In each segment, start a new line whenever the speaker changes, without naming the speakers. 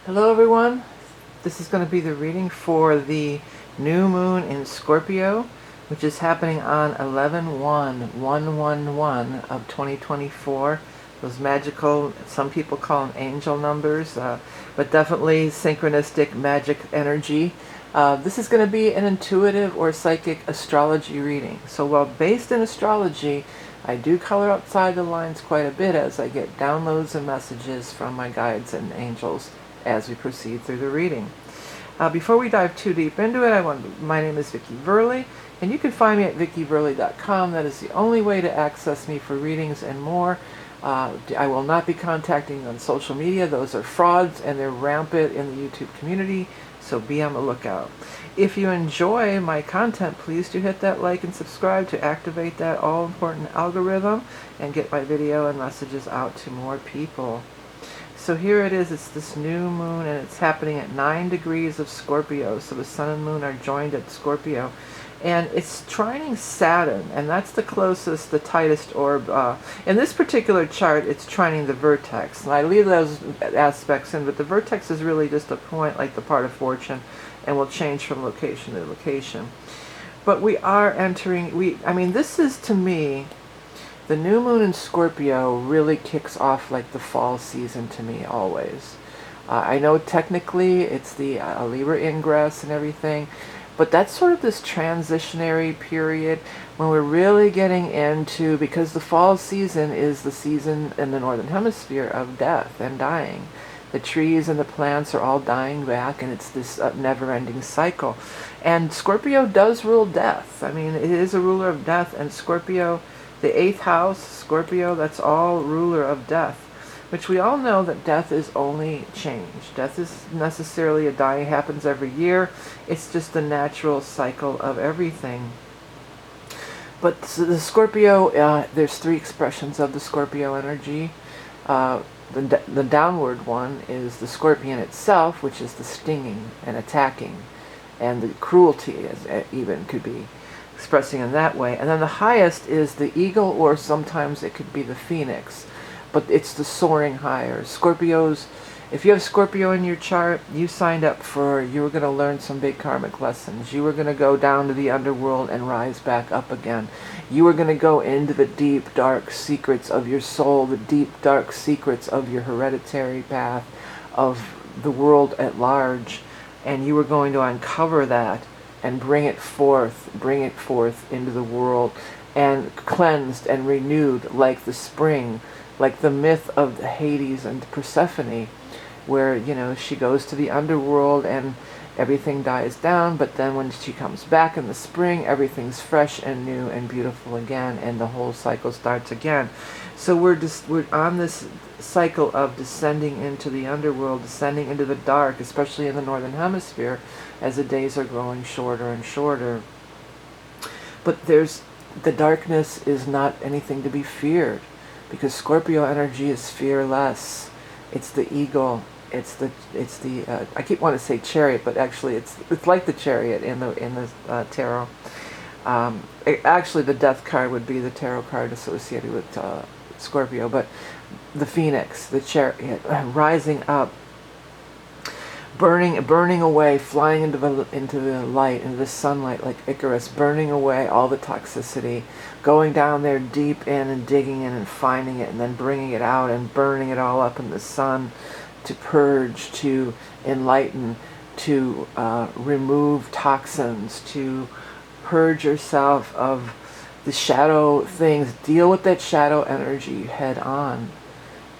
Hello everyone, this is going to be the reading for the new moon in Scorpio, which is happening on 11/1/111 of 2024. Those magical, some people call them angel numbers, but definitely synchronistic magic energy. This is going to be an intuitive or psychic astrology reading. So while based in astrology, I do color outside the lines quite a bit as I get downloads and messages from my guides and angels as we proceed through the reading. Before we dive too deep into it, my name is Vickie Verlie, and you can find me at vickieverlie.com. That is the only way to access me for readings and more. I will not be contacting you on social media. Those are frauds, and they're rampant in the YouTube community, so be on the lookout. If you enjoy my content, please do hit that like and subscribe to activate that all-important algorithm and get my video and messages out to more people. So here it is, it's this new moon, and it's happening at 9 degrees of Scorpio. So the sun and moon are joined at Scorpio. And it's trining Saturn, and that's the closest, the tightest orb. In this particular chart, it's trining the vertex. And I leave those aspects in, but the vertex is really just a point, like the part of fortune, and will change from location to location. But we are entering, I mean, this is, to me, the new moon in Scorpio really kicks off like the fall season to me always. I know technically it's the Libra Ingress and everything, but that's sort of this transitionary period when we're really getting into, because the fall season is the season in the Northern Hemisphere of death and dying. The trees and the plants are all dying back, and it's this never-ending cycle. And Scorpio does rule death. I mean, it is a ruler of death, and Scorpio, the 8th house, Scorpio, that's all ruler of death, which we all know that death is only change. Death is necessarily a dying, happens every year. It's just the natural cycle of everything. But the Scorpio, there's 3 expressions of the Scorpio energy. The downward one is the scorpion itself, which is the stinging and attacking, and the cruelty, as even could be expressing in that way. And then the highest is the eagle, or sometimes it could be the phoenix, but it's the soaring higher. Scorpios, if you have Scorpio in your chart, you signed up for, you were going to learn some big karmic lessons. You were going to go down to the underworld and rise back up again. You were going to go into the deep, dark secrets of your soul, the deep, dark secrets of your hereditary path, of the world at large, and you were going to uncover that and bring it forth into the world, and cleansed and renewed like the spring, like the myth of Hades and Persephone, where, you know, she goes to the underworld and everything dies down, but then when she comes back in the spring, everything's fresh and new and beautiful again, and the whole cycle starts again. So we're on this cycle of descending into the underworld, descending into the dark, especially in the Northern Hemisphere, as the days are growing shorter and shorter. But the darkness is not anything to be feared, because Scorpio energy is fearless. It's the eagle. It's the I keep wanting to say chariot, but actually it's like the chariot in the tarot. Actually, the death card would be the tarot card associated with Scorpio, but the phoenix, the chariot, rising up, burning away, flying into the light, into the sunlight like Icarus, burning away all the toxicity, going down there deep in and digging in and finding it, and then bringing it out and burning it all up in the sun, to purge, to enlighten, to remove toxins, to purge yourself of the shadow things. Deal with that shadow energy head on.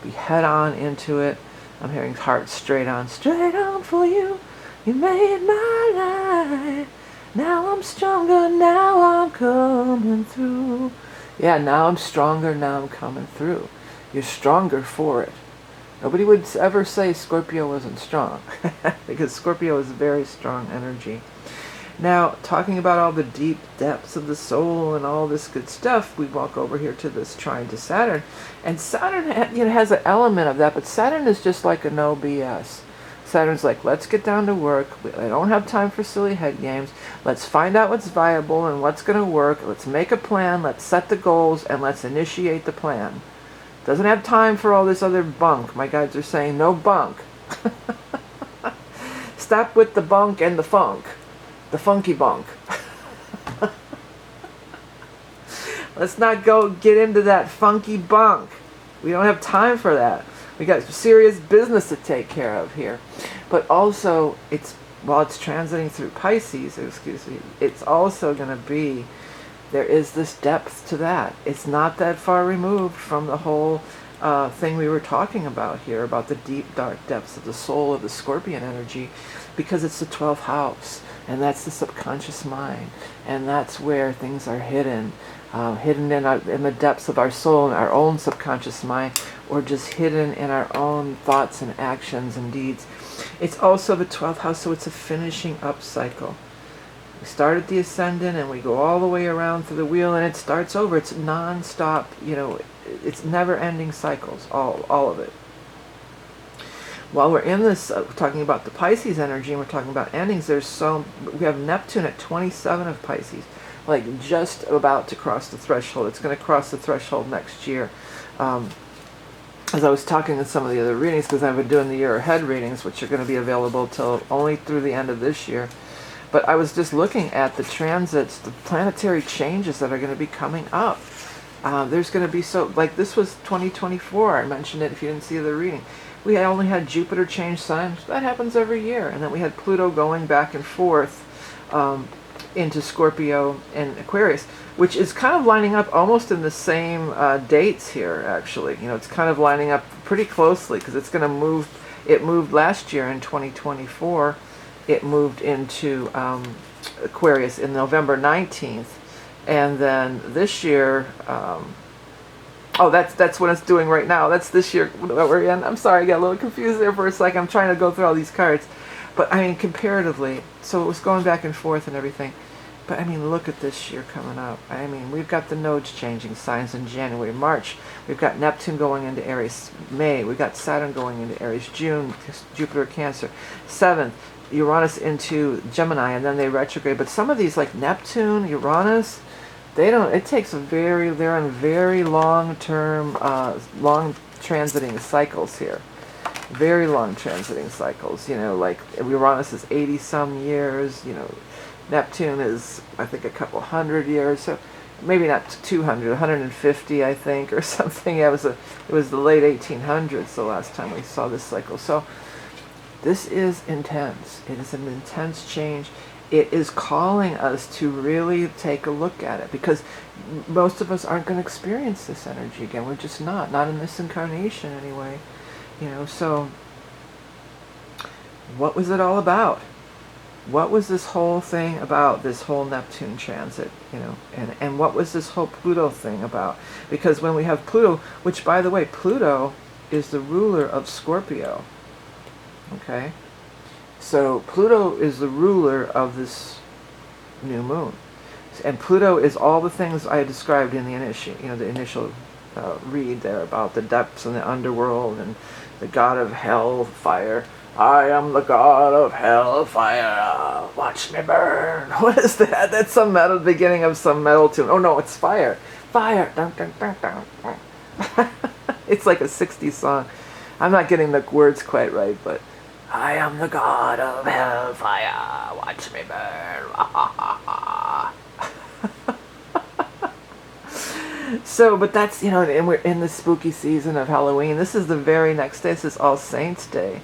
Be head on into it. I'm hearing heart straight on for you. You made my life. Now I'm stronger, now I'm coming through. Yeah, now I'm stronger, now I'm coming through. You're stronger for it. Nobody would ever say Scorpio wasn't strong, because Scorpio is very strong energy. Now, talking about all the deep depths of the soul and all this good stuff, we walk over here to this trine to Saturn. And Saturn has an element of that, but Saturn is just like a no BS. Saturn's like, let's get down to work. I don't have time for silly head games. Let's find out what's viable and what's going to work. Let's make a plan. Let's set the goals, and let's initiate the plan. Doesn't have time for all this other bunk. My guides are saying no bunk. Stop with the bunk and the funk. The funky bunk. Let's not go get into that funky bunk. We don't have time for that. We got serious business to take care of here. But also, while it's transiting through Pisces, excuse me, it's also going to be, there is this depth to that. It's not that far removed from the whole thing we were talking about here, about the deep, dark depths of the soul of the Scorpion energy, because it's the 12th house, and that's the subconscious mind, and that's where things are hidden. Hidden in the depths of our soul, in our own subconscious mind, or just hidden in our own thoughts and actions and deeds. It's also the 12th house, so it's a finishing up cycle. We start at the ascendant and we go all the way around through the wheel, and it starts over. It's non-stop, it's never-ending cycles, all of it. While we're in this, talking about the Pisces energy, and we're talking about endings, we have Neptune at 27 of Pisces, like just about to cross the threshold. It's going to cross the threshold next year. As I was talking in some of the other readings, because I've been doing the year ahead readings, which are going to be available till only through the end of this year. But I was just looking at the transits, the planetary changes that are going to be coming up. There's going to be like this was 2024. I mentioned it if you didn't see the reading. We only had Jupiter change signs. That happens every year. And then we had Pluto going back and forth into Scorpio and Aquarius, which is kind of lining up almost in the same dates here, actually. It's kind of lining up pretty closely, because it's going to move. It moved last year in 2024. It moved into Aquarius in November 19th. And then this year, that's what it's doing right now. That's this year that we're in. I'm sorry, I got a little confused there for a second. I'm trying to go through all these cards. But, I mean, comparatively, so it was going back and forth and everything. But, I mean, look at this year coming up. I mean, we've got the nodes changing signs in January, March. We've got Neptune going into Aries, May. We've got Saturn going into Aries, June, Jupiter, Cancer. 7th, Uranus into Gemini, and then they retrograde. But some of these, like Neptune, Uranus, they're on very long-term, long transiting cycles here. Very long transiting cycles, like Uranus is 80 some years, Neptune is, I think, a couple hundred years, so maybe not 200, 150, I think, or something. Yeah, it was the late 1800s the last time we saw this cycle. So this is intense. It is an intense change. It is calling us to really take a look at it, because most of us aren't going to experience this energy again. We're just not in this incarnation anyway. So what was it all about? What was this whole thing about, this whole Neptune transit, and what was this whole Pluto thing about? Because when we have Pluto, which, by the way, Pluto is the ruler of Scorpio, okay? So Pluto is the ruler of this new moon. And Pluto is all the things I described in the initial read there about the depths and the underworld and the god of hell, fire. I am the god of hell, fire. Watch me burn. What is that? That's some metal, beginning of some metal tune. Oh no, it's fire. Fire. Dun, dun, dun, dun. It's like a 60s song. I'm not getting the words quite right, but I am the god of hell, fire. Watch me burn. So, but that's, and we're in the spooky season of Halloween. This is the very next day. This is All Saints Day.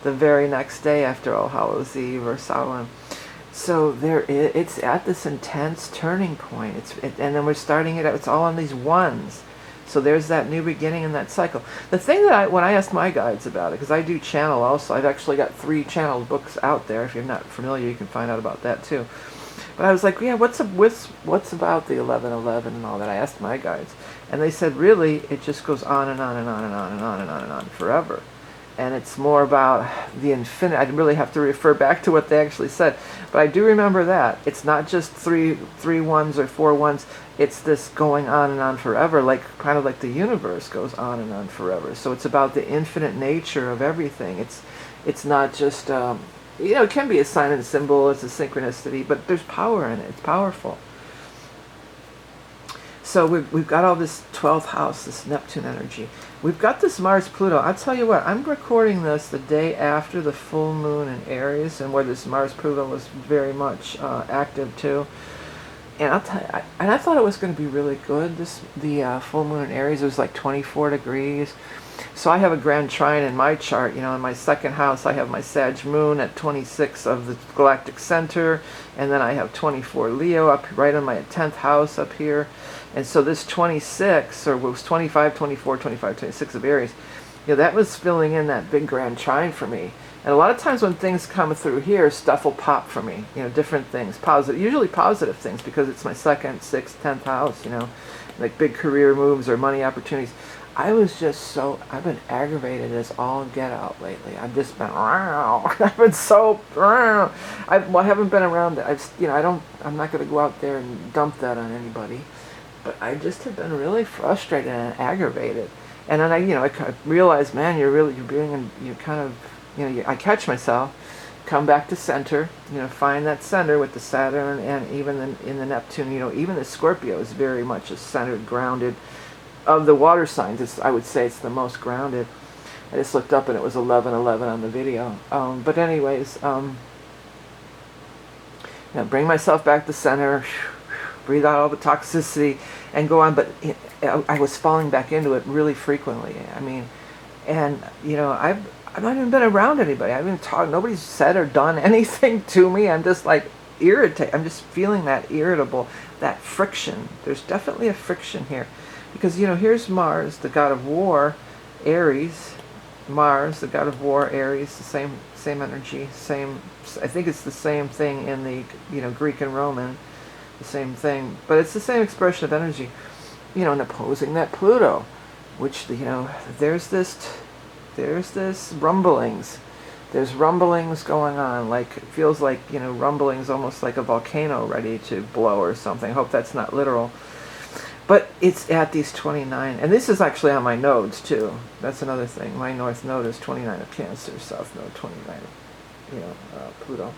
The very next day after All Hallows Eve or Samhain. So it's at this intense turning point. And then we're starting it out. It's all on these ones. So there's that new beginning in that cycle. The thing that when I asked my guides about it, because I do channel also, I've actually got 3 channeled books out there. If you're not familiar, you can find out about that too. But I was like, yeah, what's about the 1111 and all that? I asked my guides, and they said, really, it just goes on and on and on and on and on and on and on forever. And it's more about the infinite. I really have to refer back to what they actually said. But I do remember that. It's not just three ones or 4 ones. It's this going on and on forever, kind of like the universe goes on and on forever. So it's about the infinite nature of everything. It's not just, it can be a sign and symbol. It's a synchronicity, but there's power in it. It's powerful. So we've got all this 12th house, this Neptune energy. We've got this Mars-Pluto. I'll tell you what, I'm recording this the day after the full moon in Aries, and where this Mars-Pluto was very much active too. And I'll tell you, I thought it was going to be really good. The full moon in Aries, it was like 24 degrees. So I have a grand trine in my chart. You know, in my second house, I have my Sag moon at 26 of the galactic center, and then I have 24 Leo up right in my 10th house up here. And so this 26, or it was 25, 24, 25, 26 of Aries, you know, that was filling in that big grand trine for me. And a lot of times when things come through here, stuff will pop for me, you know, different things, positive, usually positive things, because it's my second, 6th, 10th house, you know, like big career moves or money opportunities. I've been aggravated as all get out lately. I've just been, I've been so, I haven't been around it. I'm not going to go out there and dump that on anybody, but I just have been really frustrated and aggravated. And then I realized, man, I catch myself, come back to center, find that center with the Saturn, and even in the Neptune, even the Scorpio is very much a centered, grounded. Of the water signs, I would say it's the most grounded. I just looked up and it was 11:11 on the video. But anyways, bring myself back to center, breathe out all the toxicity, and go on. But I was falling back into it really frequently. I mean, and I've not even been around anybody. I haven't talked. Nobody's said or done anything to me. I'm just like irritated. I'm just feeling that irritable, that friction. There's definitely a friction here. Because, here's Mars, the god of war, Aries. Mars, the god of war, Aries, the same energy, I think it's the same thing in the, Greek and Roman, the same thing. But it's the same expression of energy, and opposing that Pluto, which, there's this rumblings. There's rumblings going on, like, it feels like, rumblings almost like a volcano ready to blow or something. I hope that's not literal. But it's at these 29, and this is actually on my nodes too. That's another thing. My north node is 29 of Cancer, south node 29 of, Pluto,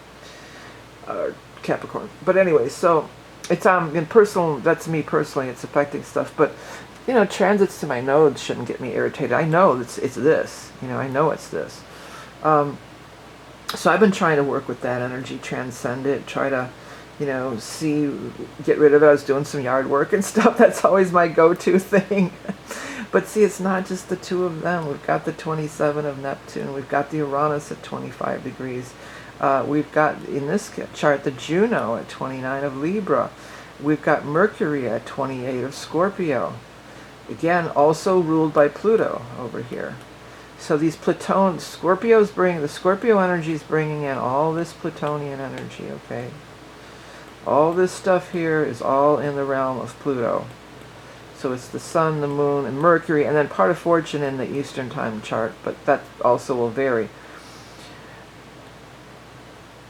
Capricorn. But anyway, so it's in personal. That's me personally. It's affecting stuff. But transits to my nodes shouldn't get me irritated. I know it's this. I know it's this. So I've been trying to work with that energy, transcend it, try to. Get rid of it. I was doing some yard work and stuff. That's always my go-to thing. But see, it's not just the two of them. We've got the 27 of Neptune. We've got the Uranus at 25 degrees. We've got, in this chart, the Juno at 29 of Libra. We've got Mercury at 28 of Scorpio. Again, also ruled by Pluto over here. So these the Scorpio energy is bringing in all this Plutonian energy, okay? All this stuff here is all in the realm of Pluto. So it's the Sun, the Moon, and Mercury, and then part of fortune in the Eastern time chart, but that also will vary.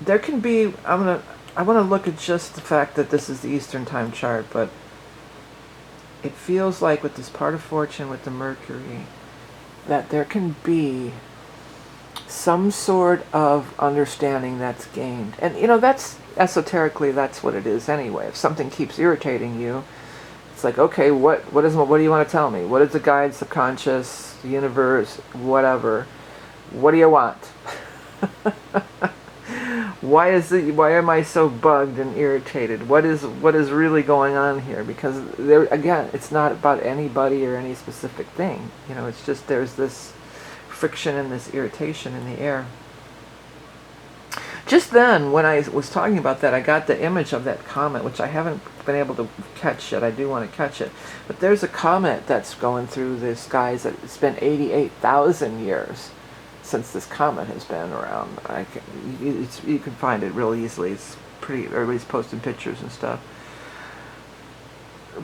There can be, I want to look at just the fact that this is the Eastern time chart, but it feels like with this part of fortune with the Mercury, that there can be some sort of understanding that's gained. And that's esoterically, that's what it is anyway. If something keeps irritating you, it's like, okay, what do you want to tell me? What is the guide, subconscious, the universe, whatever? What do you want? Why am I so bugged and irritated? What is really going on here? Because again, it's not about anybody or any specific thing. It's just there's this friction and this irritation in the air. Just then, when I was talking about that, I got the image of that comet, which I haven't been able to catch yet. I do want to catch it. But there's a comet that's going through the skies. It's been 88,000 years since this comet has been around. You can find it real easily. It's pretty. Everybody's posting pictures and stuff.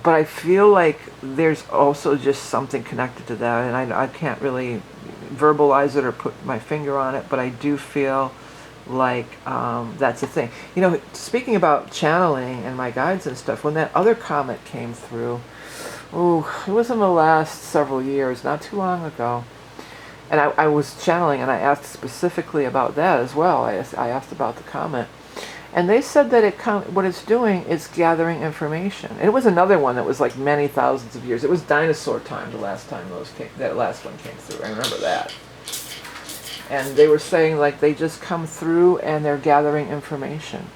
But I feel like there's also just something connected to that, and I can't really verbalize it or put my finger on it, but I do feel like that's a thing. Speaking about channeling and my guides and stuff, when that other comet came through, it was in the last several years, not too long ago, and I was channeling, and I asked specifically about that as well. I asked about the comet, And they said that what it's doing is gathering information. It was another one that was like many thousands of years. It was dinosaur time the last time that last one came through. I remember that. And they were saying like they just come through and they're gathering information.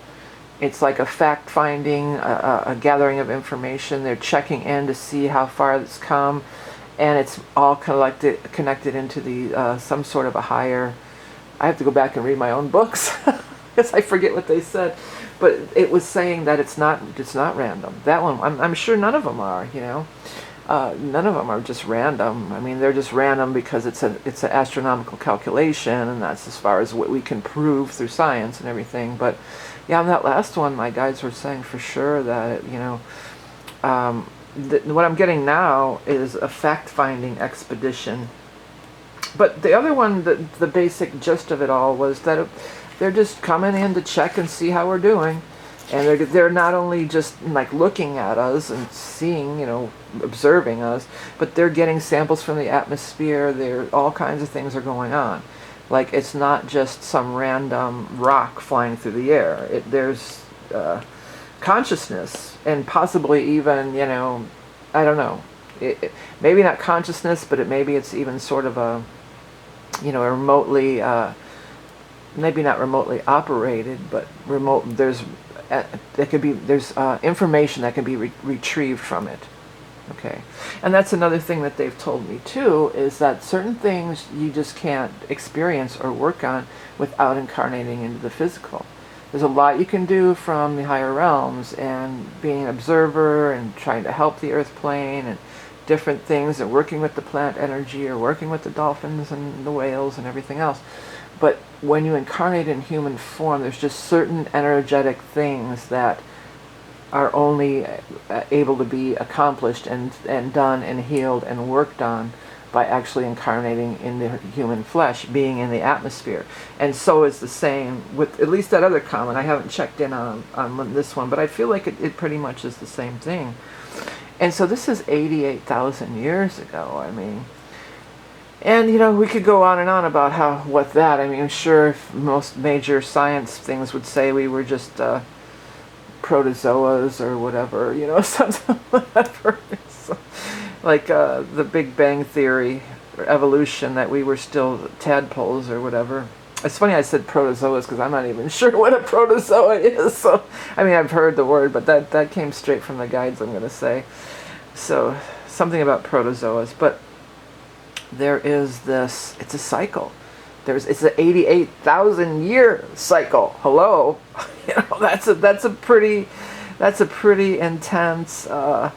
It's like a fact-finding, a gathering of information. They're checking in to see how far it's come, and it's all connected into the some sort of a higher. I have to go back and read my own books because I forget what they said, but it was saying that it's not random. That one, I'm sure none of them are. You know, none of them are just random. I mean, they're just random because it's an astronomical calculation, and that's as far as what we can prove through science and everything. But yeah, on that last one, my guides were saying for sure that, you know, what I'm getting now is a fact-finding expedition. But the other one, the basic gist of it all was that they're just coming in to check and see how we're doing. And they're not only just like looking at us and seeing, you know, observing us, but they're getting samples from the atmosphere. All kinds of things are going on. Like, it's not just some random rock flying through the air. There's consciousness, and possibly even, you know, I don't know. Maybe not consciousness, but maybe it's even sort of a, you know, a remotely, maybe not remotely operated, but remote. There's information that can be retrieved from it. Okay, and that's another thing that they've told me too, is that certain things you just can't experience or work on without incarnating into the physical. There's a lot you can do from the higher realms and being an observer and trying to help the earth plane and different things, and working with the plant energy or working with the dolphins and the whales and everything else. But when you incarnate in human form, there's just certain energetic things that are only able to be accomplished and done and healed and worked on by actually incarnating in the human flesh, being in the atmosphere. And so is the same with at least that other comet. I haven't checked in on this one, but I feel like it pretty much is the same thing. And so this is 88,000 years ago. I mean, and you know, we could go on and on about I mean, I'm sure most major science things would say we were just protozoas or whatever, you know, something whatever. So, like the Big Bang Theory or evolution, that we were still tadpoles or whatever. It's funny I said protozoas because I'm not even sure what a protozoa is. So, I mean, I've heard the word, but that came straight from the guides, I'm going to say. So, something about protozoas. But there is this, it's a cycle. It's an 88,000 year cycle. Hello, you know, that's a pretty intense to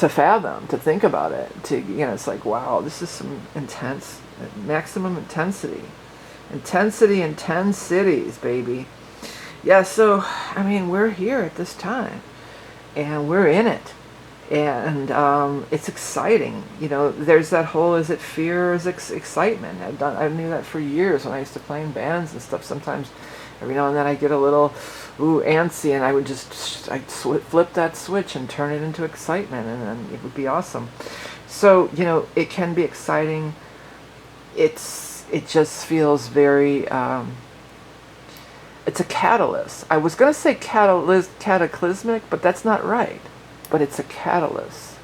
fathom, to think about it. You know, it's like, wow, this is some intense, maximum intensity in 10 cities, baby. Yeah. So I mean, we're here at this time, and we're in it. And it's exciting, you know. There's that whole, is it fear or is it excitement? I knew that for years when I used to play in bands and stuff. Sometimes, every now and then, I get a little antsy, and I would I'd flip that switch and turn it into excitement, and then it would be awesome. So, you know, it can be exciting. It just feels very. It's a catalyst. I was gonna say cataclysmic, but that's not right. But it's a catalyst.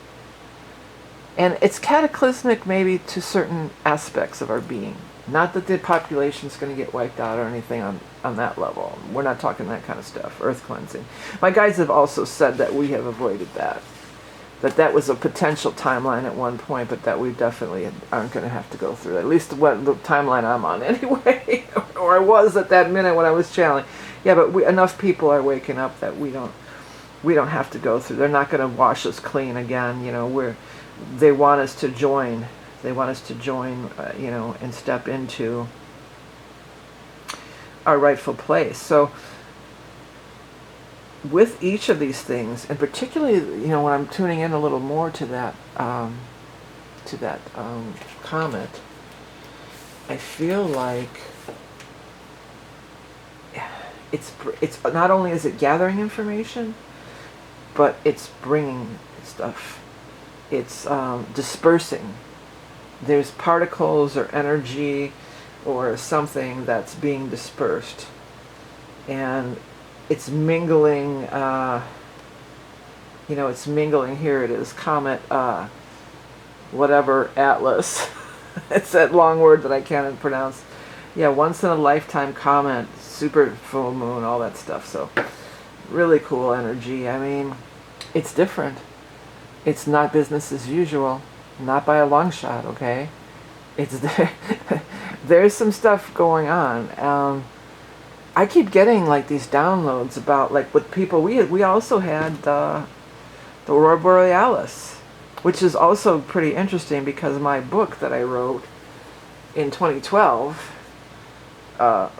And it's cataclysmic maybe to certain aspects of our being. Not that the population's going to get wiped out or anything on that level. We're not talking that kind of stuff, earth cleansing. My guides have also said that we have avoided that. That was a potential timeline at one point, but that we definitely aren't going to have to go through. At least the timeline I'm on anyway. Or I was at that minute when I was channeling. Yeah, but enough people are waking up that we don't have to go through. They're not going to wash us clean again. You know, they want us to join. They want us to join, you know, and step into our rightful place. So with each of these things, and particularly, you know, when I'm tuning in a little more to that comet, I feel like it's not only is it gathering information, but it's bringing stuff. It's dispersing. There's particles or energy or something that's being dispersed. and it's mingling, it's mingling, here it is, comet, whatever, Atlas. It's that long word that I can't pronounce. Yeah, once in a lifetime comet, super full moon, all that stuff. So really cool energy. I mean, it's different. It's not business as usual, not by a long shot, okay? It's there's some stuff going on. I keep getting like these downloads about like with people. We also had the Aurora Borealis, which is also pretty interesting because my book that I wrote in 2012,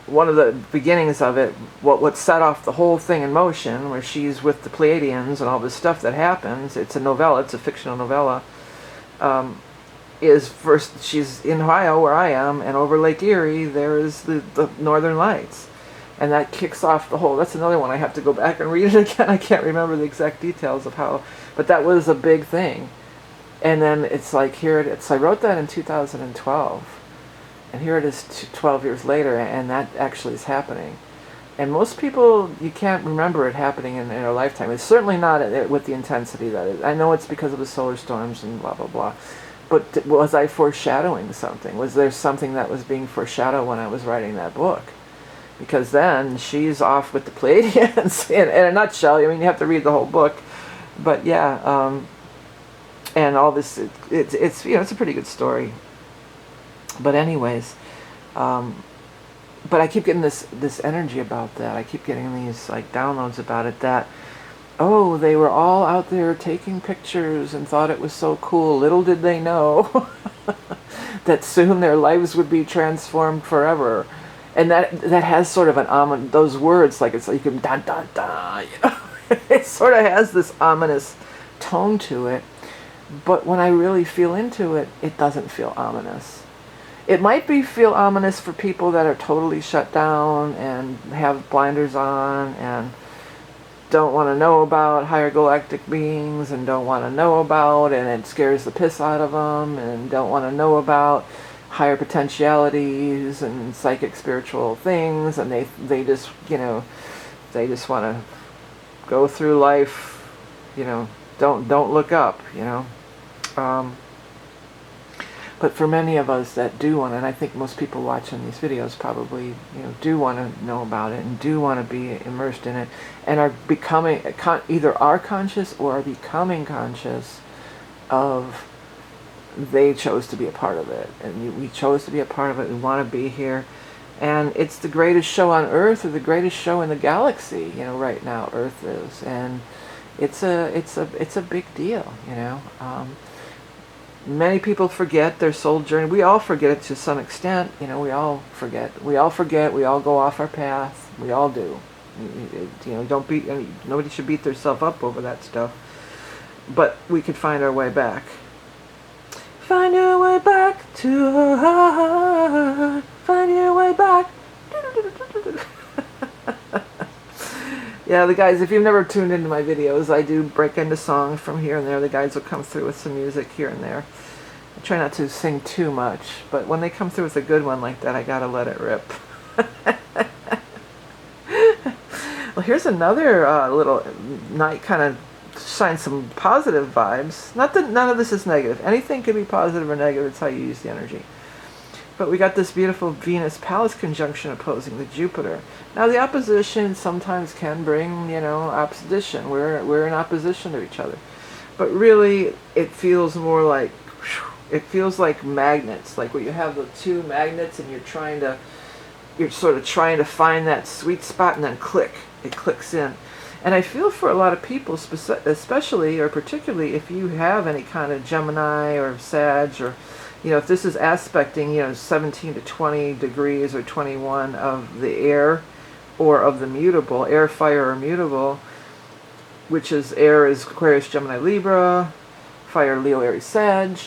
one of the beginnings of it, what set off the whole thing in motion, where she's with the Pleiadians and all this stuff that happens. It's a novella. It's a fictional novella. Is first she's in Ohio where I am, and over Lake Erie there is the Northern Lights, and that kicks off the whole. That's another one I have to go back and read it again. I can't remember the exact details of how, but that was a big thing. And then it's like, here it is. I wrote that in 2012, and here it is 12 years later, and that actually is happening. And most people, you can't remember it happening in their lifetime. It's certainly not with the intensity that it is. I know it's because of the solar storms and blah blah blah. But was I foreshadowing something? Was there something that was being foreshadowed when I was writing that book? Because then she's off with the Pleiadians in a nutshell. I mean, you have to read the whole book. But yeah, and all this, it's it's a pretty good story. But anyways, but I keep getting this energy about that. I keep getting these like downloads about it that, oh, they were all out there taking pictures and thought it was so cool. Little did they know that soon their lives would be transformed forever. And that has sort of an those words, like it's like you can da da da, you know. It sort of has this ominous tone to it. But when I really feel into it, it doesn't feel ominous. It might feel ominous for people that are totally shut down and have blinders on and don't want to know about higher galactic beings and don't want to know about, and it scares the piss out of them, and don't want to know about higher potentialities and psychic spiritual things, and they just they just want to go through life, don't look up, but for many of us that do want, and I think most people watching these videos probably, do want to know about it and do want to be immersed in it, and are becoming, either are conscious or are becoming conscious of, they chose to be a part of it, and we chose to be a part of it. We want to be here, and it's the greatest show on Earth, or the greatest show in the galaxy. Right now Earth is, and it's a big deal. Many people forget their soul journey. We all forget it to some extent. We all forget. We all go off our path. We all do. Don't beat. Nobody should beat themselves up over that stuff. But we could find our way back. Find your way back to her heart. Find your way back. Yeah, the guys, if you've never tuned into my videos, I do break into songs from here and there. The guys will come through with some music here and there. I try not to sing too much, but when they come through with a good one like that, I gotta let it rip. Well, here's another little night, kind of shine some positive vibes. Not that none of this is negative. Anything could be positive or negative. It's how you use the energy. But we got this beautiful Venus-Pallas conjunction opposing the Jupiter. Now the opposition sometimes can bring, opposition. We're in opposition to each other. But really, it feels more like, it feels like magnets. Like where you have the two magnets and you're sort of trying to find that sweet spot, and then it clicks in. And I feel for a lot of people, especially or particularly if you have any kind of Gemini or Sag, or if this is aspecting, 17 to 20 degrees or 21 of the air, or of the mutable, air, fire, or mutable, which is air is Aquarius, Gemini, Libra, fire, Leo, Aries, Sag,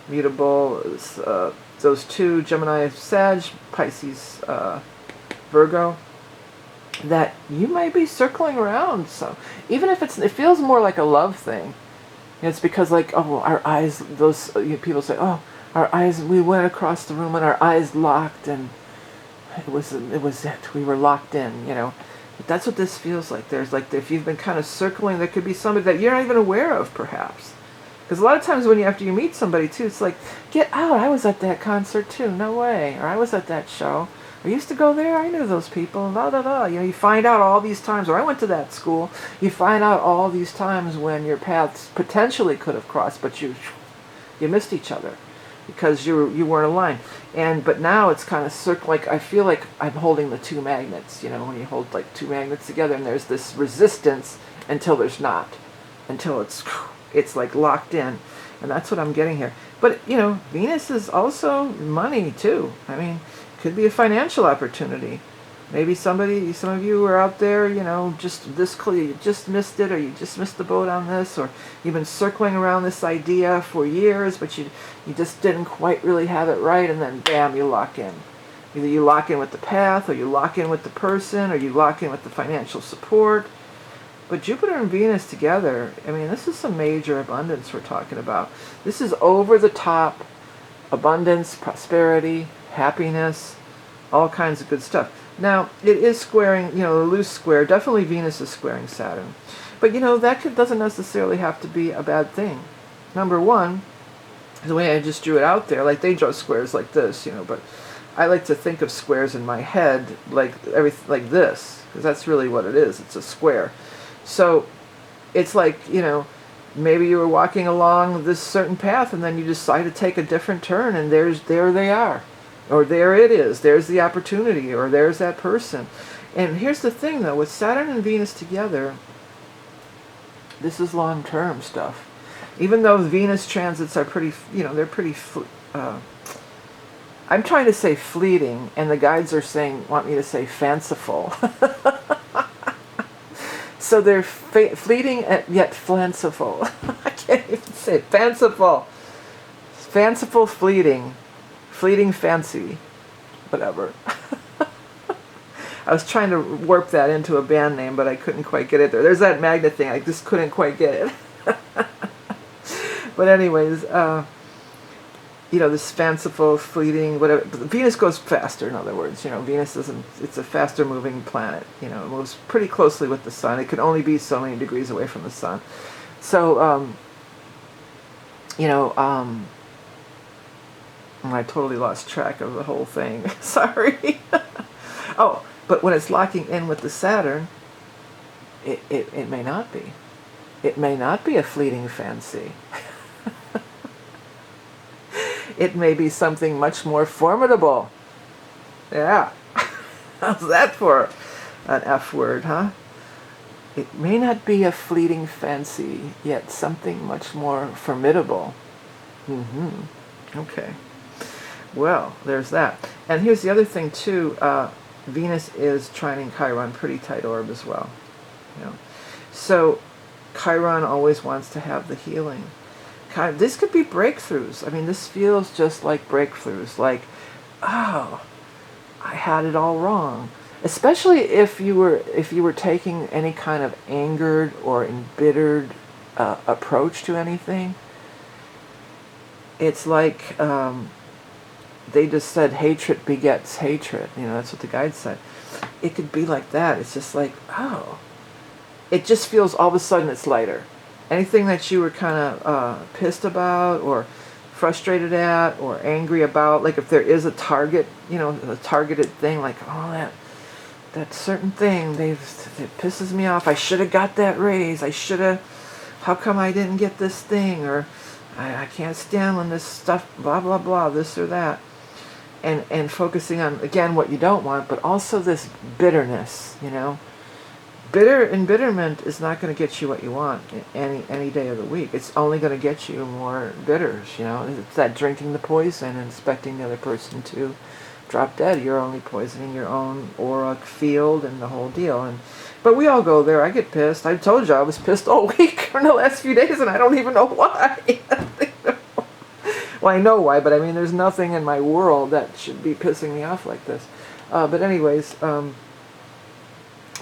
mutable is those two, Gemini, Sag, Pisces, Virgo, that you might be circling around. So even if it feels more like a love thing, it's because like, oh, our eyes, those people say, oh, our eyes, we went across the room and our eyes locked, and it was it. We were locked in, But that's what this feels like. There's like, if you've been kind of circling, there could be somebody that you're not even aware of, perhaps. Because a lot of times when after you meet somebody too, it's like, get out, I was at that concert too, no way. Or I was at that show. I used to go there, I knew those people, blah, blah, blah. You know, you find out all these times, or I went to that school, you find out all these times when your paths potentially could have crossed, but you missed each other because you weren't aligned. But now it's kind of like, I feel like I'm holding the two magnets, you know, when you hold like two magnets together and there's this resistance until there's not, until it's like locked in. And that's what I'm getting here. But, you know, Venus is also money too. I mean, could be a financial opportunity. Maybe some of you are out there, you know, just this clear, you just missed it, or you just missed the boat on this, or you've been circling around this idea for years, but you just didn't quite really have it right, and then bam, you lock in. Either you lock in with the path, or you lock in with the person, or you lock in with the financial support. But Jupiter and Venus together, I mean, this is some major abundance we're talking about. This is over the top abundance, prosperity, happiness, all kinds of good stuff. Now, it is squaring, you know, a loose square. Definitely Venus is squaring Saturn. But, you know, that doesn't necessarily have to be a bad thing. Number one, the way I just drew it out there, like they draw squares like this, you know, but I like to think of squares in my head like this, because that's really what it is. It's a square. So it's like, you know, maybe you were walking along this certain path and then you decide to take a different turn, and there they are. Or there it is, there's the opportunity, or there's that person. And here's the thing though, with Saturn and Venus together, this is long-term stuff. Even though Venus transits are pretty, you know, they're pretty, I'm trying to say fleeting, and the guides are want me to say fanciful. So they're fleeting yet fanciful. I can't even say it. Fanciful. Fanciful, fleeting. Fleeting fancy, whatever. I was trying to warp that into a band name, but I couldn't quite get it there. There's that magnet thing. I just couldn't quite get it. But anyways, you know, this fanciful, fleeting, whatever. Venus goes faster, in other words. You know, Venus isn't, it's a faster moving planet. You know, it moves pretty closely with the sun. It can only be so many degrees away from the sun. So, you know, I totally lost track of the whole thing. Sorry. Oh, but when it's locking in with the Saturn, it may not be. It may not be a fleeting fancy. It may be something much more formidable. Yeah. How's that for an F word, huh? It may not be a fleeting fancy, yet something much more formidable. Okay. Well, there's that. And here's the other thing too. Venus is trining Chiron, pretty tight orb as well. You know, so Chiron always wants to have the healing. This could be breakthroughs. I mean, this feels just like breakthroughs. Like, oh, I had it all wrong. Especially if you were taking any kind of angered or embittered approach to anything. It's like. They just said hatred begets hatred. You know, that's what the guide said. It could be like that. It's just like, oh. It just feels all of a sudden it's lighter. Anything that you were kind of pissed about or frustrated at or angry about, like if there is a target, you know, a targeted thing, like, oh, that certain thing, it pisses me off. I should have got that raise. I should have, how come I didn't get this thing? Or I can't stand when this stuff, blah, blah, blah, this or that. And focusing on, again, what you don't want, but also this bitterness, you know. Embitterment is not going to get you what you want any day of the week. It's only going to get you more bitters, you know. It's that drinking the poison and expecting the other person to drop dead. You're only poisoning your own aura field and the whole deal. But we all go there. I get pissed. I told you I was pissed all week for the last few days, and I don't even know why. Well, I know why, but I mean, there's nothing in my world that should be pissing me off like this. But anyways,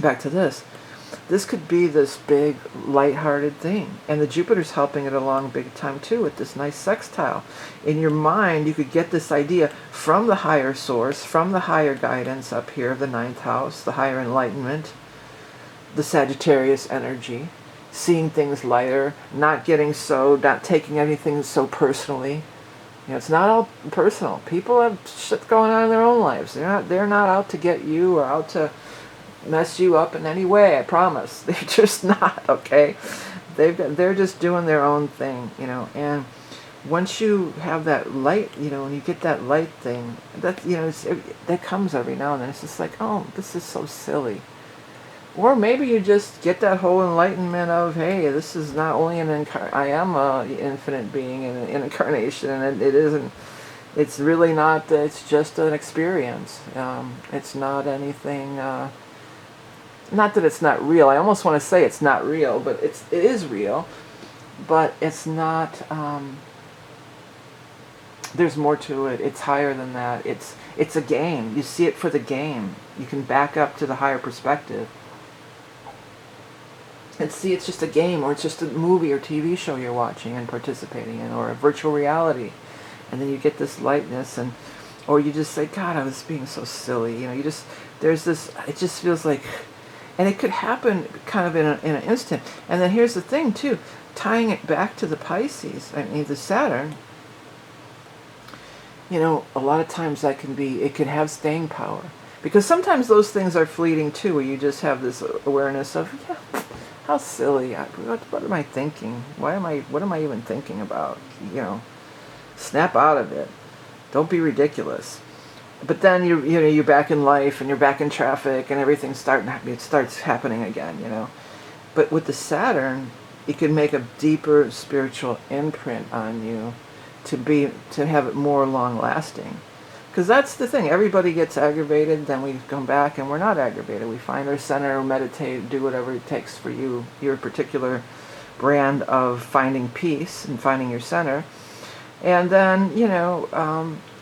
back to this. This could be this big, lighthearted thing. And the Jupiter's helping it along big time, too, with this nice sextile. In your mind, you could get this idea from the higher source, from the higher guidance up here, the ninth house, the higher enlightenment, the Sagittarius energy, seeing things lighter, not taking anything so personally. It's not all personal. People have shit going on in their own lives. They're not out to get you or out to mess you up in any way, I promise. They're just not, okay? They're just doing their own thing, and once you have that light, when you get that light thing, that, that comes every now and then. It's just like, oh, this is so silly. Or maybe you just get that whole enlightenment of, hey, this is not only I am a infinite being in an incarnation, and it isn't, it's really not, it's just an experience. It's not anything, not that it's not real. I almost want to say it's not real, but it is real, but it's not, there's more to it. It's higher than that. It's a game. You see it for the game. You can back up to the higher perspective and see it's just a game, or it's just a movie or TV show you're watching and participating in, or a virtual reality. And then you get this lightness, or you just say, God, I was being so silly. There's this, it just feels like, and it could happen kind of in an instant. And then here's the thing too, tying it back to the Pisces, the Saturn, a lot of times it can have staying power. Because sometimes those things are fleeting too, where you just have this awareness of, yeah, how silly, what am I thinking? What am I even thinking about? Snap out of it. Don't be ridiculous. But then you're back in life, and you're back in traffic, and everything starts happening again, But with the Saturn, it can make a deeper spiritual imprint on you to have it more long lasting. Because that's the thing, everybody gets aggravated, then we come back and we're not aggravated. We find our center, meditate, do whatever it takes for you, your particular brand of finding peace and finding your center. And then,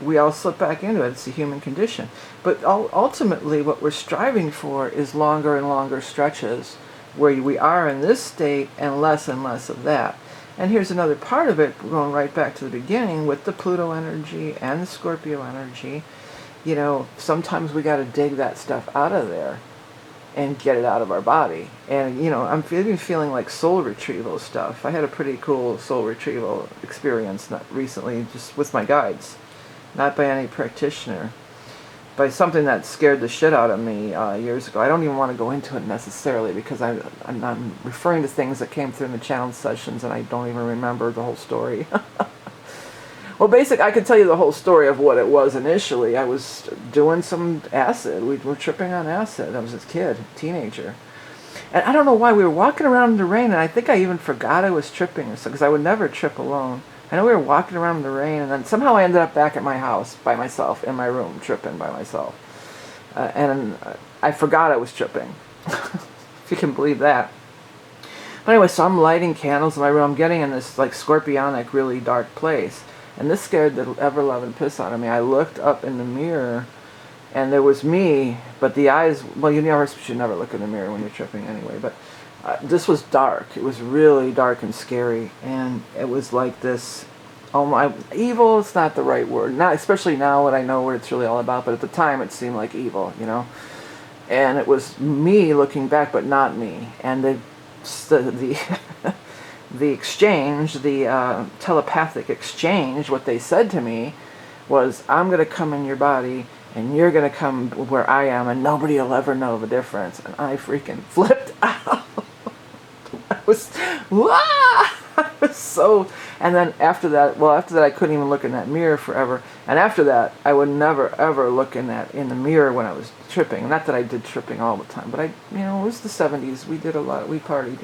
we all slip back into it. It's a human condition. But ultimately what we're striving for is longer and longer stretches where we are in this state and less of that. And here's another part of it, going right back to the beginning with the Pluto energy and the Scorpio energy. Sometimes we got to dig that stuff out of there and get it out of our body. And, I'm feeling like soul retrieval stuff. I had a pretty cool soul retrieval experience recently, just with my guides, not by any practitioner, by something that scared the shit out of me years ago. I don't even want to go into it necessarily, because I'm referring to things that came through in the challenge sessions, and I don't even remember the whole story. Well, I could tell you the whole story of what it was initially. I was doing some acid. We were tripping on acid. I was a kid, teenager. And I don't know why, we were walking around in the rain, and I think I even forgot I was tripping, because I would never trip alone. I know we were walking around in the rain, and then somehow I ended up back at my house by myself, in my room, tripping by myself. And I forgot I was tripping, if you can believe that. But anyway, so I'm lighting candles in my room. I'm getting in this scorpionic, really dark place. And this scared the ever-loving piss out of me. I looked up in the mirror, and there was me, but the eyes, well, you should never look in the mirror when you're tripping anyway, but this was dark. It was really dark and scary, and it was like this, evil is not the right word, not especially now when I know what it's really all about, but at the time it seemed like evil, and it was me looking back, but not me. And the the exchange, the telepathic exchange, what they said to me was, I'm going to come in your body, and you're going to come where I am, and nobody will ever know the difference. And I freaking flipped out. I was so, and then after that I couldn't even look in that mirror forever. And after that, I would never ever look in the mirror when I was tripping. Not that I did tripping all the time, but it was the 70s. We did a lot. We partied,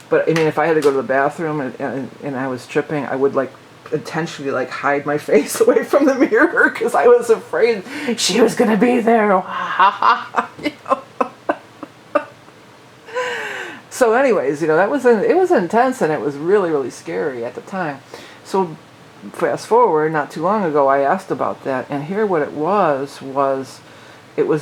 But if I had to go to the bathroom and I was tripping, I would intentionally hide my face away from the mirror, because I was afraid she was gonna be there. So anyways, it was intense, and it was really, really scary at the time. So fast forward, not too long ago, I asked about that, and here what it was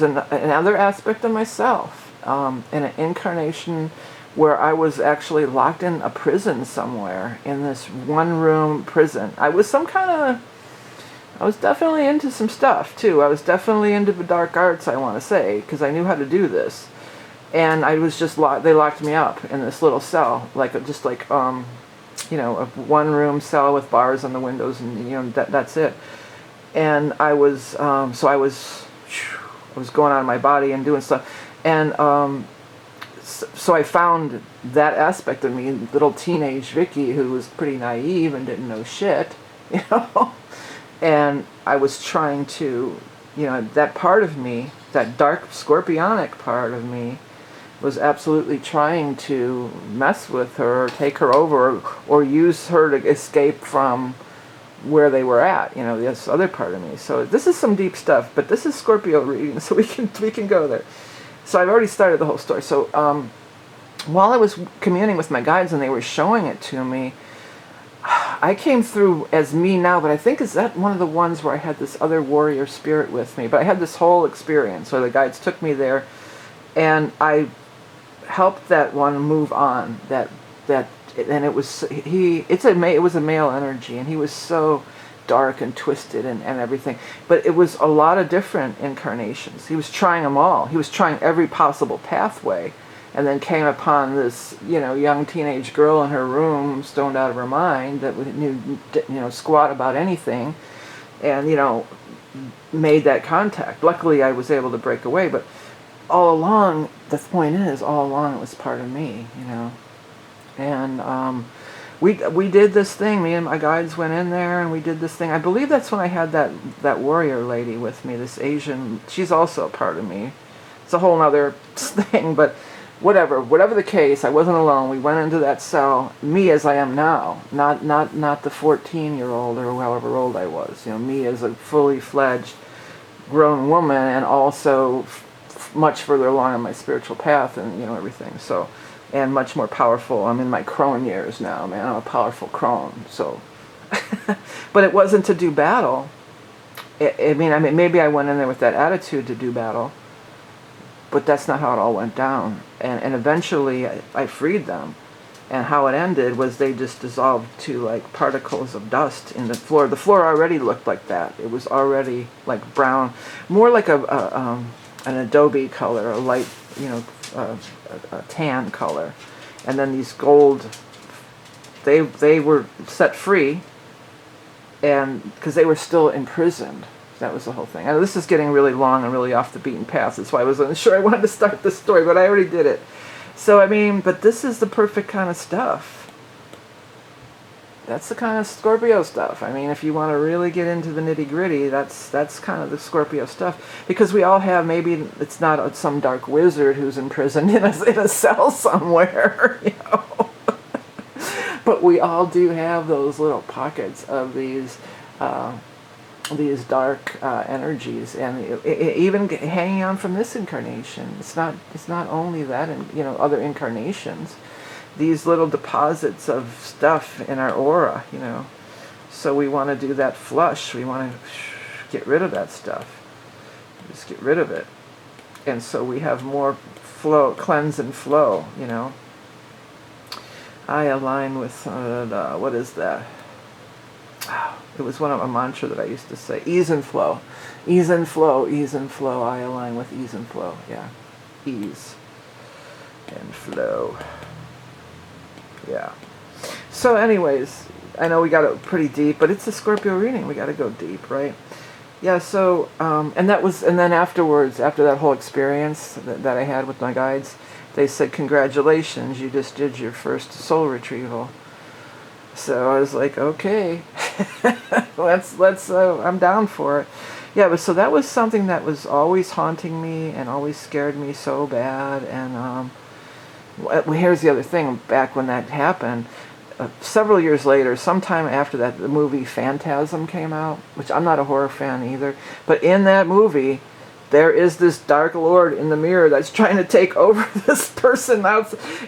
another aspect of myself, in an incarnation where I was actually locked in a prison somewhere, in this one-room prison. I was definitely into some stuff too. I was definitely into the dark arts, I want to say, because I knew how to do this. and I was just they locked me up in this little cell, like just like you know, a one room cell with bars on the windows, and you know that's it. And I was so I was going out of my body and doing stuff, and so I found that aspect of me, little teenage Vickie, who was pretty naive and didn't know shit, you know. And I was trying to, you know, that part of me, that dark scorpionic part of me, was absolutely trying to mess with her, or take her over, or use her to escape from where they were at, you know, this other part of me. So this is some deep stuff, but this is Scorpio reading, so we can go there. So I've already started the whole story. So while I was communing with my guides and they were showing it to me, I came through as me now, but I think is that one of the ones where I had this other warrior spirit with me. But I had this whole experience. So the guides took me there, and I helped that one move on. And it was it was a male energy, and he was so dark and twisted and everything. But it was a lot of different incarnations. He was trying them all. He was trying every possible pathway. And then came upon this, you know, young teenage girl in her room, stoned out of her mind, that knew, you know, squat about anything, and, you know, made that contact. Luckily, I was able to break away, but all along, the point is, all along it was part of me, you know. And we did this thing. Me and my guides went in there, and we did this thing. I believe that's when I had that warrior lady with me, this Asian. She's also a part of me. It's a whole other thing, but whatever the case, I wasn't alone. We went into that cell, me as I am now, not the 14-year-old or however old I was. You know, me as a fully fledged grown woman, and also much further along on my spiritual path, and you know everything. So, and much more powerful. I'm in my crone years now, man. I'm a powerful crone. So, but it wasn't to do battle. I mean, maybe I went in there with that attitude to do battle. But that's not how it all went down. And eventually I freed them. And how it ended was they just dissolved to like particles of dust in the floor. The floor already looked like that. It was already like brown, more like an adobe color, a light, you know, a tan color. And then these gold, they were set free, and because they were still imprisoned. That was the whole thing. I know this is getting really long and really off the beaten path. That's why I wasn't sure I wanted to start this story, but I already did it. So, I mean, but this is the perfect kind of stuff. That's the kind of Scorpio stuff. I mean, if you want to really get into the nitty-gritty, that's kind of the Scorpio stuff. Because we all have, maybe it's not some dark wizard who's imprisoned in a cell somewhere, you know. But we all do have those little pockets of these dark energies, and even hanging on from this incarnation. It's not only that, and you know, other incarnations, these little deposits of stuff in our aura, you know. So we want to do that flush. We want to get rid of that stuff. Just get rid of it. And so we have more flow, cleanse and flow, you know. I align with what is that? It was one of a mantra that I used to say. Ease and flow. Ease and flow. Ease and flow. I align with ease and flow. Yeah. Ease and flow. Yeah. So anyways, I know we got it pretty deep, but it's a Scorpio reading. We got to go deep, right? Yeah, so, and then afterwards, after that whole experience that I had with my guides, they said, congratulations, you just did your first soul retrieval. So I was like, okay, let's I'm down for it. Yeah, but so that was something that was always haunting me and always scared me so bad. And well, here's the other thing. Back when that happened, several years later, sometime after that, the movie Phantasm came out, which I'm not a horror fan either. But in that movie, there is this dark lord in the mirror that's trying to take over this person.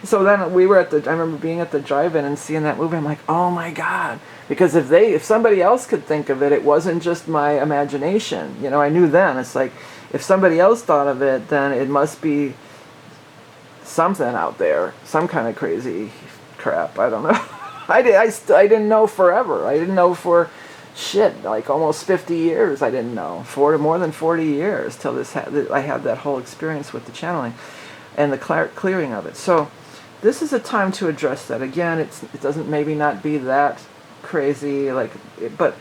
So then I remember being at the drive-in and seeing that movie. I'm like, oh my God. Because if somebody else could think of it, it wasn't just my imagination. You know, I knew then. It's like, if somebody else thought of it, then it must be something out there. Some kind of crazy crap. I don't know. I didn't know forever. I didn't know for shit, like almost 50 years. I didn't know. More than 40 years till I had that whole experience with the channeling. and the clearing of it. So this is a time to address that. Again, it doesn't maybe not be that crazy, but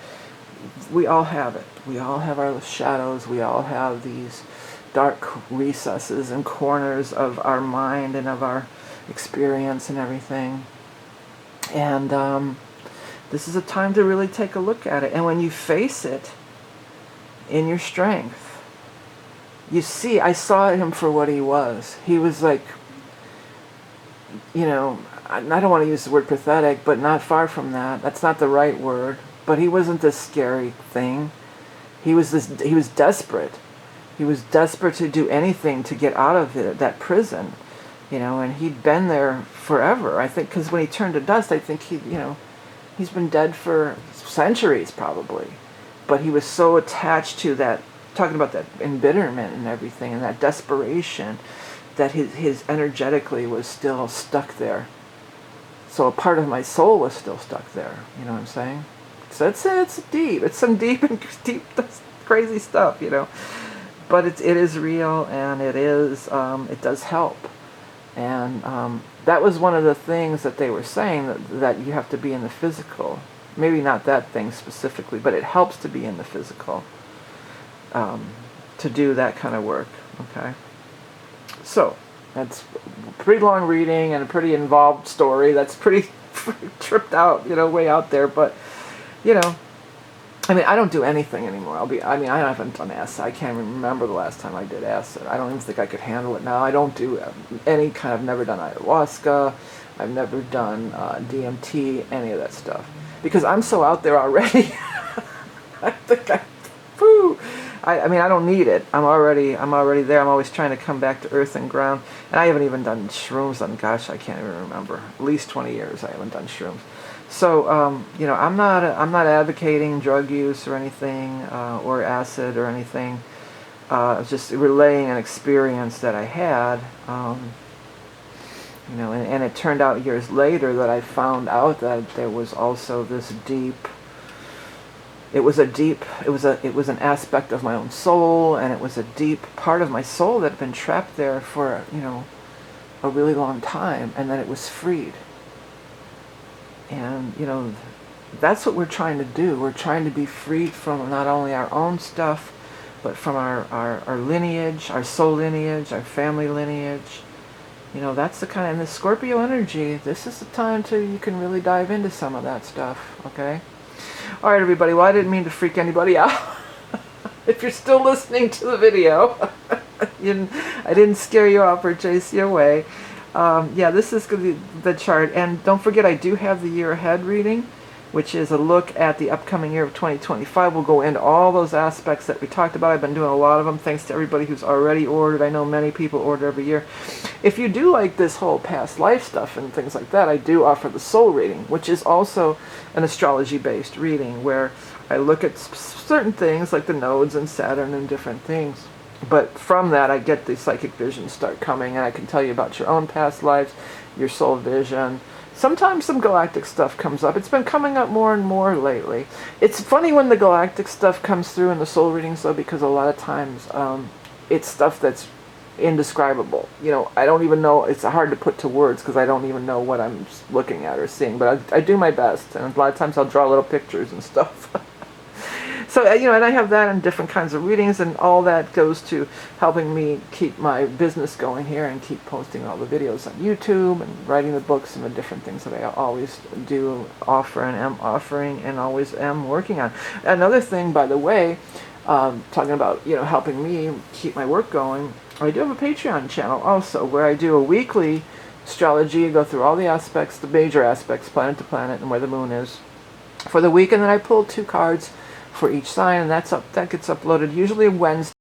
we all have it. We all have our shadows. We all have these dark recesses and corners of our mind and of our experience and everything. And this is a time to really take a look at it. And when you face it in your strength, you see, I saw him for what he was. He was like, I don't want to use the word pathetic, but not far from that. That's not the right word. But he wasn't this scary thing. He was desperate. He was desperate to do anything to get out of that prison, and he'd been there forever. I think because when he turned to dust, I think he's been dead for centuries probably. But he was so attached to that, talking about that embitterment and everything and that desperation, that his energetically was still stuck there. So a part of my soul was still stuck there. You know what I'm saying? So it's deep. It's some deep crazy stuff, But it is real, and it does help. And that was one of the things that they were saying, that you have to be in the physical. Maybe not that thing specifically, but it helps to be in the physical to do that kind of work. Okay. So that's a pretty long reading and a pretty involved story. That's pretty tripped out, way out there. But, I don't do anything anymore. I haven't done acid. I can't even remember the last time I did acid. I don't even think I could handle it now. I don't do I've never done ayahuasca. I've never done DMT, any of that stuff. Because I'm so out there already. I think I don't need it. I'm already there. I'm always trying to come back to earth and ground. And I haven't even done shrooms I can't even remember. At least 20 years I haven't done shrooms. So, I'm not advocating drug use or anything, or acid or anything. Just relaying an experience that I had, and it turned out years later that I found out that there was also this deep. It was an aspect of my own soul, and it was a deep part of my soul that had been trapped there for, a really long time, and that it was freed. And, that's what we're trying to do. We're trying to be freed from not only our own stuff, but from our lineage, our soul lineage, our family lineage. That's the kind of, and the Scorpio energy, this is the time you can really dive into some of that stuff, okay? All right, everybody. Well, I didn't mean to freak anybody out. If you're still listening to the video, I didn't scare you off or chase you away. This is going to be the chart. And don't forget, I do have the year ahead reading, which is a look at the upcoming year of 2025. We'll go into all those aspects that we talked about. I've been doing a lot of them, thanks to everybody who's already ordered. I know many people order every year. If you do like this whole past life stuff and things like that, I do offer the soul reading, which is also an astrology-based reading, where I look at certain things like the nodes and Saturn and different things. But from that, I get the psychic visions start coming, and I can tell you about your own past lives, your soul vision. Sometimes some galactic stuff comes up. It's been coming up more and more lately. It's funny when the galactic stuff comes through in the soul readings, though, because a lot of times it's stuff that's indescribable. I don't even know. It's hard to put to words because I don't even know what I'm looking at or seeing. But I do my best, and a lot of times I'll draw little pictures and stuff. So, and I have that in different kinds of readings, and all that goes to helping me keep my business going here and keep posting all the videos on YouTube and writing the books and the different things that I always do offer and am offering and always am working on. Another thing, by the way, talking about, helping me keep my work going, I do have a Patreon channel also where I do a weekly astrology. I go through all the aspects, the major aspects, planet to planet, and where the moon is for the week, and then I pull 2 cards for each sign, and that gets uploaded usually Wednesday.